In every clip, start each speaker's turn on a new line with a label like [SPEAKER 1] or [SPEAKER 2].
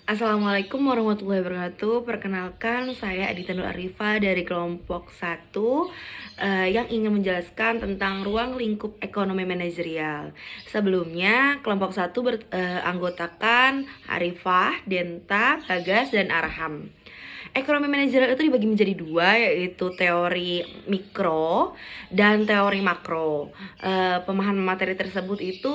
[SPEAKER 1] Assalamualaikum warahmatullahi wabarakatuh. Perkenalkan, saya Adita Nur Arifa dari kelompok 1 yang ingin menjelaskan tentang ruang lingkup ekonomi manajerial. Sebelumnya, kelompok 1 beranggotakan Arifah, Denta, Bagas, dan Arham. Ekonomi manajerial itu dibagi menjadi dua, yaitu teori mikro dan teori makro. Pemahaman materi tersebut itu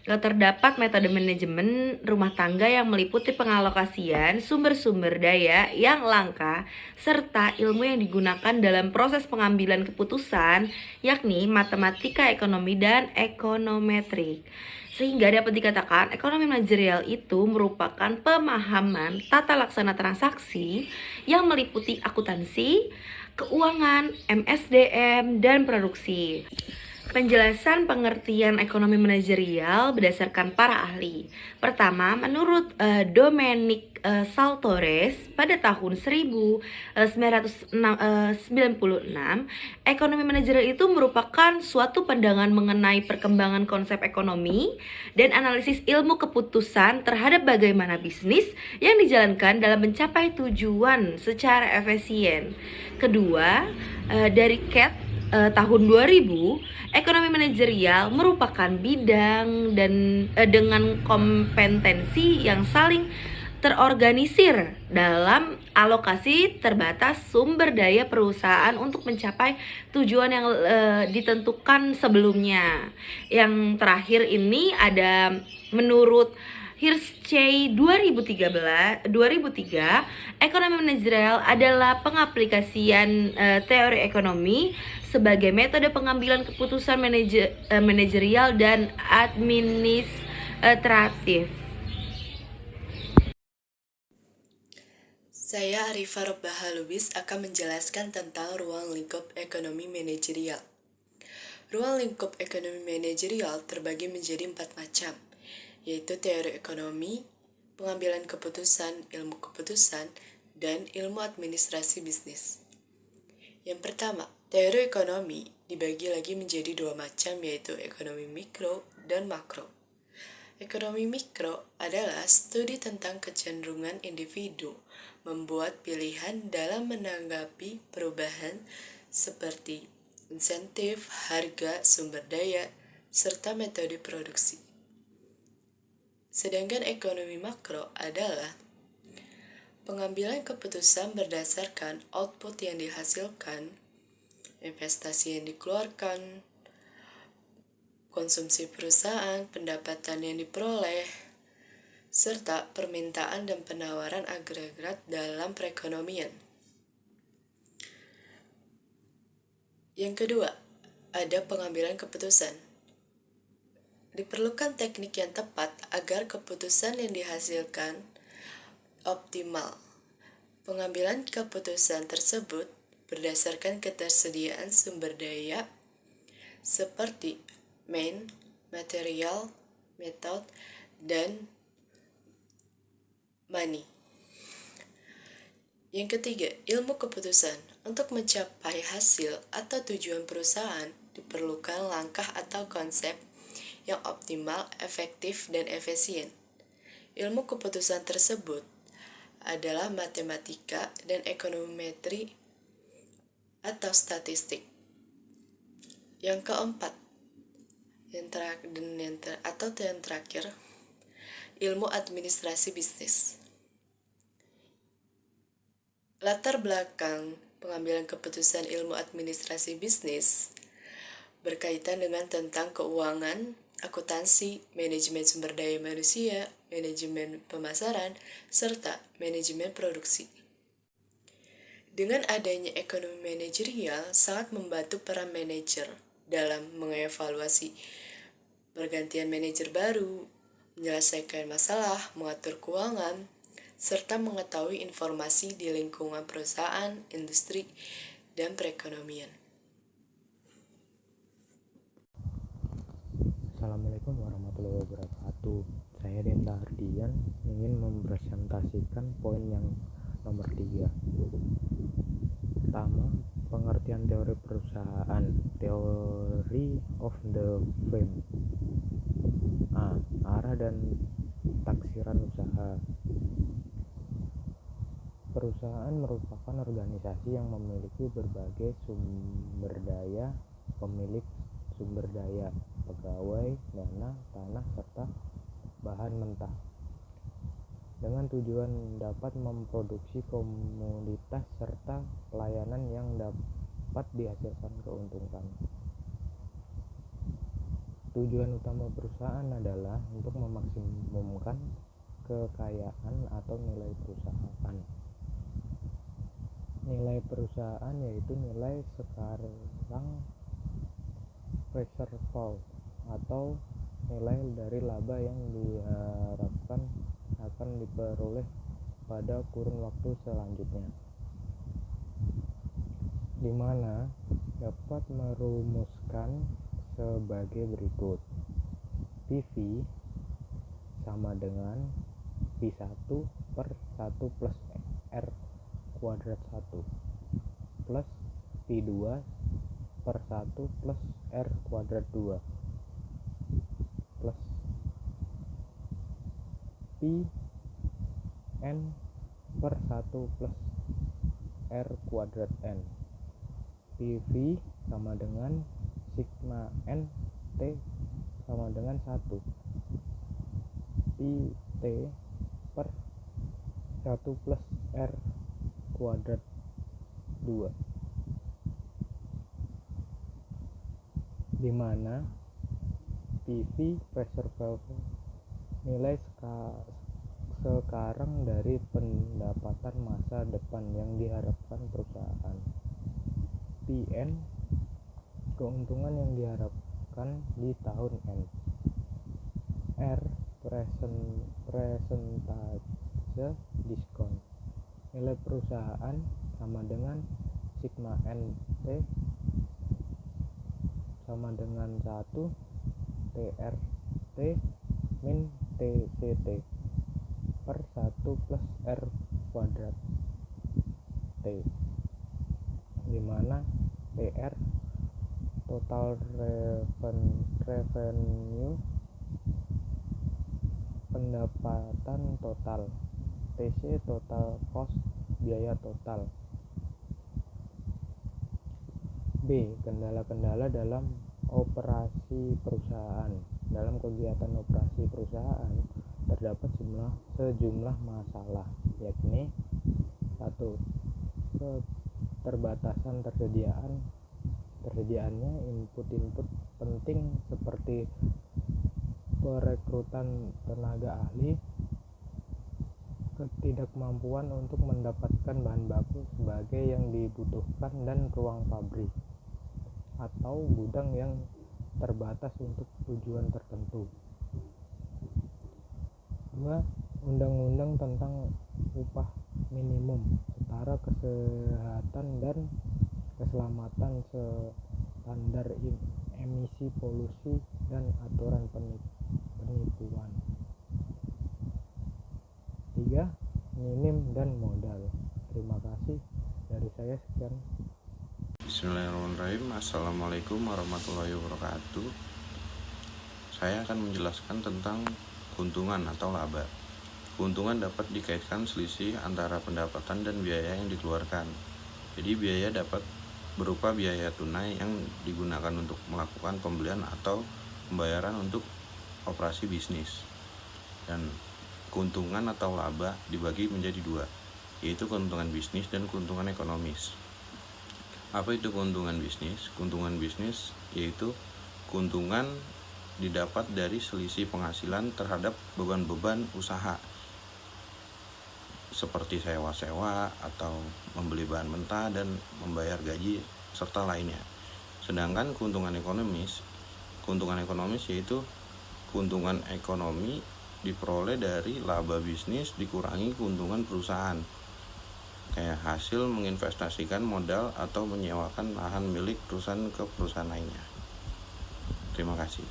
[SPEAKER 1] terdapat metode manajemen rumah tangga yang meliputi pengalokasian sumber-sumber daya yang langka serta ilmu yang digunakan dalam proses pengambilan keputusan, yakni matematika ekonomi dan ekonometrik. Sehingga dapat dikatakan ekonomi manajerial itu merupakan pemahaman tata laksana transaksi yang meliputi akuntansi, keuangan, MSDM, dan produksi. Penjelasan pengertian ekonomi manajerial berdasarkan para ahli. Pertama, menurut Dominic Saltores pada tahun 1996, ekonomi manajerial itu merupakan suatu pandangan mengenai perkembangan konsep ekonomi dan analisis ilmu keputusan terhadap bagaimana bisnis yang dijalankan dalam mencapai tujuan secara efisien. Kedua, dari Cat tahun 2000, ekonomi manajerial merupakan bidang dengan kompetensi yang saling terorganisir dalam alokasi terbatas sumber daya perusahaan untuk mencapai tujuan yang ditentukan sebelumnya. Yang terakhir ini ada menurut Hirschey 2003, ekonomi manajerial adalah pengaplikasian teori ekonomi sebagai metode pengambilan keputusan manajerial dan administratif.
[SPEAKER 2] Saya Arifah Robbah Lubis akan menjelaskan tentang ruang lingkup ekonomi manajerial. Ruang lingkup ekonomi manajerial terbagi menjadi 4 macam, yaitu teori ekonomi, pengambilan keputusan, ilmu keputusan, dan ilmu administrasi bisnis. Yang pertama, teori ekonomi dibagi lagi menjadi 2 macam, yaitu ekonomi mikro dan makro. Ekonomi mikro adalah studi tentang kecenderungan individu membuat pilihan dalam menanggapi perubahan seperti insentif, harga, sumber daya, serta metode produksi. Sedangkan ekonomi makro adalah pengambilan keputusan berdasarkan output yang dihasilkan, investasi yang dikeluarkan, konsumsi perusahaan, pendapatan yang diperoleh, serta permintaan dan penawaran agregat dalam perekonomian. Yang kedua, ada pengambilan keputusan. Diperlukan teknik yang tepat agar keputusan yang dihasilkan optimal. Pengambilan keputusan tersebut berdasarkan ketersediaan sumber daya seperti material, method, dan money. Yang ketiga, ilmu keputusan. Untuk mencapai hasil atau tujuan perusahaan, diperlukan langkah atau konsep yang optimal, efektif, dan efisien. Ilmu keputusan tersebut adalah matematika dan ekonometri atau statistik. Yang keempat, yang terakhir, ilmu administrasi bisnis. Latar belakang pengambilan keputusan ilmu administrasi bisnis berkaitan dengan tentang keuangan, akuntansi, manajemen sumber daya manusia, manajemen pemasaran, serta manajemen produksi. Dengan adanya ekonomi manajerial sangat membantu para manajer dalam mengevaluasi pergantian manajer baru, menyelesaikan masalah, mengatur keuangan, serta mengetahui informasi di lingkungan perusahaan, industri, dan perekonomian.
[SPEAKER 3] Assalamualaikum warahmatullahi wabarakatuh. Saya Denta Ardian ingin mempresentasikan poin yang nomor 3. Pertama, pengertian teori perusahaan, theory of the firm. Arah dan taksiran usaha. Perusahaan merupakan organisasi yang memiliki berbagai sumber daya, pemilik sumber daya, pegawai, dana, tanah, serta bahan mentah, dengan tujuan dapat memproduksi komoditas serta pelayanan yang dapat dihasilkan keuntungan. Tujuan utama perusahaan adalah untuk memaksimumkan kekayaan atau nilai perusahaan. Nilai perusahaan yaitu nilai sekarang reservoir atau nilai dari laba yang diharapkan akan diperoleh pada kurun waktu selanjutnya, di mana dapat merumuskan sebagai berikut. PV sama dengan P1 per 1 plus R kuadrat 1 plus P2 per 1 plus R kuadrat 2 plus Pn per 1 plus R kuadrat N. PV sama dengan sigma N T sama dengan 1 Pt per 1 plus R kuadrat 2, di mana PV reservoir nilai sekarang dari pendapatan masa depan yang diharapkan perusahaan. Pn keuntungan yang diharapkan di tahun N. R persentase diskon. Nilai perusahaan sama dengan sigma NT sama dengan 1 TRT min TCT per 1 plus R kuadrat T, di mana TR total revenue pendapatan total, TC total cost biaya total. B. Kendala-kendala dalam operasi perusahaan. Dalam kegiatan operasi perusahaan terdapat sejumlah masalah, yakni 1. Keterbatasan tersediaannya input penting seperti perekrutan tenaga ahli, ketidakmampuan untuk mendapatkan bahan baku sebagai yang dibutuhkan, dan ruang pabrik atau gudang yang terbatas untuk tujuan tertentu. 2. Undang-undang tentang upah minimum, setara, kesehatan dan keselamatan, standar emisi polusi, dan aturan penipuan. 3. Minim dan modal. Terima kasih dari saya, sekian.
[SPEAKER 4] Bismillahirrahmanirrahim. Assalamualaikum warahmatullahi wabarakatuh. Saya akan menjelaskan tentang keuntungan atau laba. Keuntungan dapat dikaitkan selisih antara pendapatan dan biaya yang dikeluarkan. Jadi biaya dapat berupa biaya tunai yang digunakan untuk melakukan pembelian atau pembayaran untuk operasi bisnis. Dan keuntungan atau laba dibagi menjadi dua, yaitu keuntungan bisnis dan keuntungan ekonomis. Apa itu keuntungan bisnis? Keuntungan bisnis yaitu keuntungan didapat dari selisih penghasilan terhadap beban-beban usaha, seperti sewa-sewa atau membeli bahan mentah dan membayar gaji serta lainnya. Sedangkan keuntungan ekonomis yaitu keuntungan ekonomi diperoleh dari laba bisnis dikurangi keuntungan perusahaan, kayak hasil menginvestasikan modal atau menyewakan lahan milik perusahaan ke perusahaan lainnya. Terima kasih.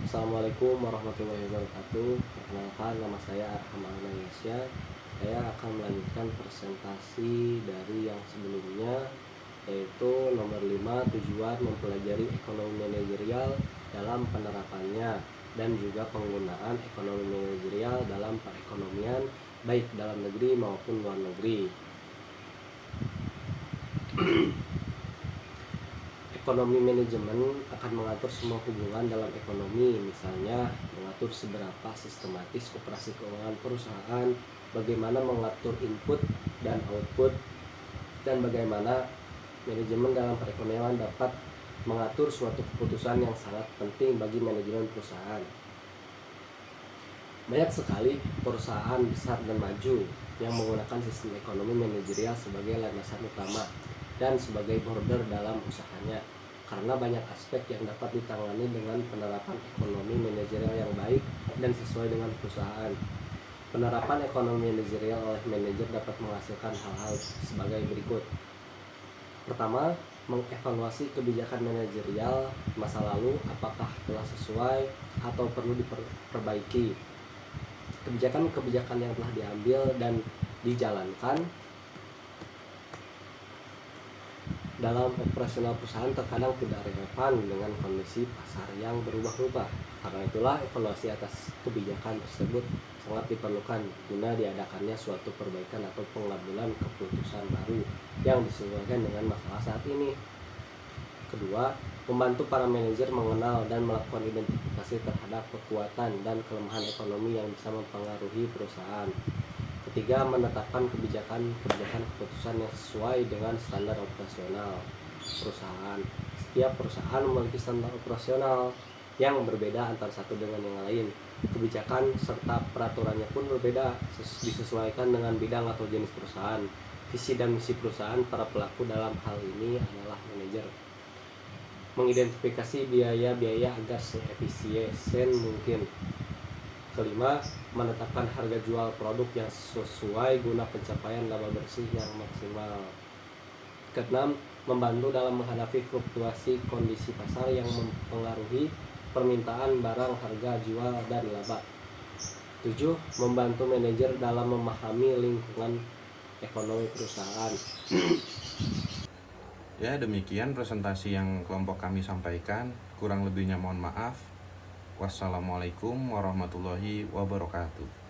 [SPEAKER 5] Assalamualaikum warahmatullahi wabarakatuh. Perkenalkan, nama saya Arham Almayesya. Saya akan melanjutkan presentasi dari yang sebelumnya, yaitu nomor 5, tujuan mempelajari ekonomi manajerial dalam penerapannya dan juga penggunaan ekonomi manajerial dalam perekonomian baik dalam negeri maupun luar negeri. Ekonomi manajemen akan mengatur semua hubungan dalam ekonomi, misalnya mengatur seberapa sistematis operasi keuangan perusahaan, bagaimana mengatur input dan output, dan bagaimana manajemen dalam perekonomian dapat mengatur suatu keputusan yang sangat penting bagi manajemen perusahaan. Banyak sekali perusahaan besar dan maju yang menggunakan sistem ekonomi manajerial sebagai landasan utama dan sebagai border dalam usahanya, karena banyak aspek yang dapat ditangani dengan penerapan ekonomi manajerial yang baik dan sesuai dengan perusahaan. Penerapan ekonomi manajerial oleh manajer dapat menghasilkan hal-hal sebagai berikut. Pertama, mengevaluasi kebijakan manajerial masa lalu apakah telah sesuai atau perlu diperbaiki. Kebijakan-kebijakan yang telah diambil dan dijalankan dalam operasional perusahaan terkadang tidak relevan dengan kondisi pasar yang berubah-ubah. Karena itulah evaluasi atas kebijakan tersebut sangat diperlukan guna diadakannya suatu perbaikan atau pengambilan keputusan baru yang disesuaikan dengan masalah saat ini. Kedua, membantu para manajer mengenal dan melakukan identifikasi terhadap kekuatan dan kelemahan ekonomi yang bisa mempengaruhi perusahaan. Ketiga, menetapkan kebijakan keputusan yang sesuai dengan standar operasional perusahaan. Setiap perusahaan memiliki standar operasional yang berbeda antara satu dengan yang lain. Kebijakan serta peraturannya pun berbeda, disesuaikan dengan bidang atau jenis perusahaan. Visi dan misi perusahaan para pelaku dalam hal ini adalah manajer. Mengidentifikasi biaya-biaya agar seefisien mungkin. Kelima, menetapkan harga jual produk yang sesuai guna pencapaian laba bersih yang maksimal. Keenam, membantu dalam menghadapi fluktuasi kondisi pasar yang mempengaruhi permintaan barang, harga jual, dan laba. 7. Membantu manajer dalam memahami lingkungan ekonomi perusahaan.
[SPEAKER 4] Ya, demikian presentasi yang kelompok kami sampaikan. Kurang lebihnya mohon maaf. Wassalamualaikum warahmatullahi wabarakatuh.